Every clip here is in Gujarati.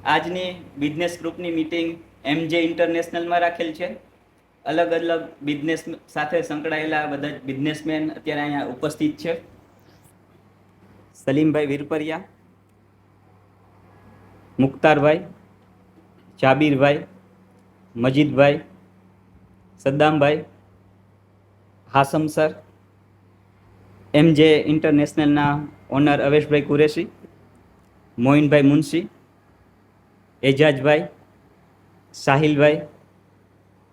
આજની બિઝનેસ ગ્રુપની મીટિંગ MJ ઇન્ટરનેશનલમાં રાખેલ છે. અલગ અલગ બિઝનેસ સાથે સંકળાયેલા બધા બિઝનેસમેન અત્યારે અહીંયા ઉપસ્થિત છે. સલીમભાઈ વીરપરિયા, મુખ્તારભાઈ, જાબીરભાઈ, મજીદભાઈ, સદ્દામભાઈ, હાસમ સર, MJ ઇન્ટરનેશનલના ઓનર અવેશભાઈ કુરેશી, મોઇનભાઈ મુનશી, એજાજભાઈ, સાહિલભાઈ,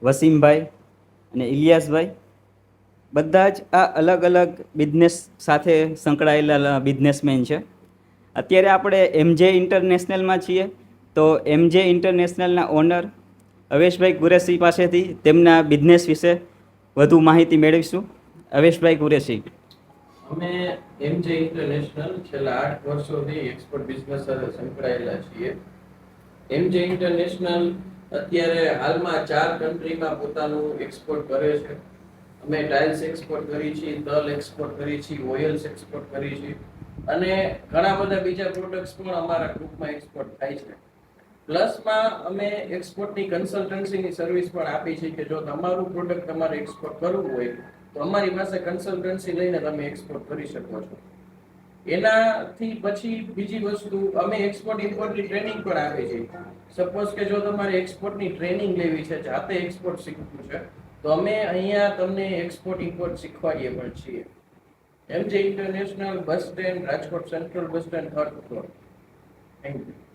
વસીમભાઈ અને ઇલિયાસભાઈ, બધા જ આ અલગ અલગ બિઝનેસ સાથે સંકળાયેલા બિઝનેસમેન છે. અત્યારે આપણે MJ ઇન્ટરનેશનલમાં છીએ, તો MJ ઇન્ટરનેશનલના ઓનર અવેશભાઈ કુરેશી પાસેથી તેમના બિઝનેસ વિશે વધુ માહિતી મેળવીશું. અવેશભાઈ કુરેશી. અમે MJ ઇન્ટરનેશનલ છેલ્લા 8 વર્ષોથી એક્સપોર્ટ બિઝનેસ સાથે સંકળાયેલા છીએ. MJ ઇન્ટરનેશનલ અત્યારે હાલમાં 4 કન્ટ્રીમાં પોતાનું એક્સપોર્ટ કરે છે. અમે ટાઇલ્સ એક્સપોર્ટ કરી છીએ, તલ એક્સપોર્ટ કરી છીએ, ઓઇલ્સ એક્સપોર્ટ કરી છીએ અને ઘણા બધા બીજા પ્રોડક્ટ્સ પણ અમારા ગ્રુપમાં એક્સપોર્ટ થાય છે. પ્લસમાં અમે એક્સપોર્ટની કન્સલ્ટન્સીની સર્વિસ પણ આપી છે કે જો તમારું પ્રોડક્ટ તમારે એક્સપોર્ટ કરવું હોય તો અમારી પાસે કન્સલ્ટન્સી લઈને તમે એક્સપોર્ટ કરી શકો છો. એનાથી પછી બીજી વસ્તુ, અમે એક્સપોર્ટ ઇમ્પોર્ટની ટ્રેનિંગ પણ આપી છે. સપોઝ કે જો તમારે એક્સપોર્ટની ટ્રેનિંગ લેવી છે, જાતે એક્સપોર્ટ શીખવું છે, તો અમે અહીંયા તમને એક્સપોર્ટ ઇમ્પોર્ટ શીખવાડીએ પણ છીએ. MJ international, bus stand, Rajkot central bus stand, 3rd floor. Thank you.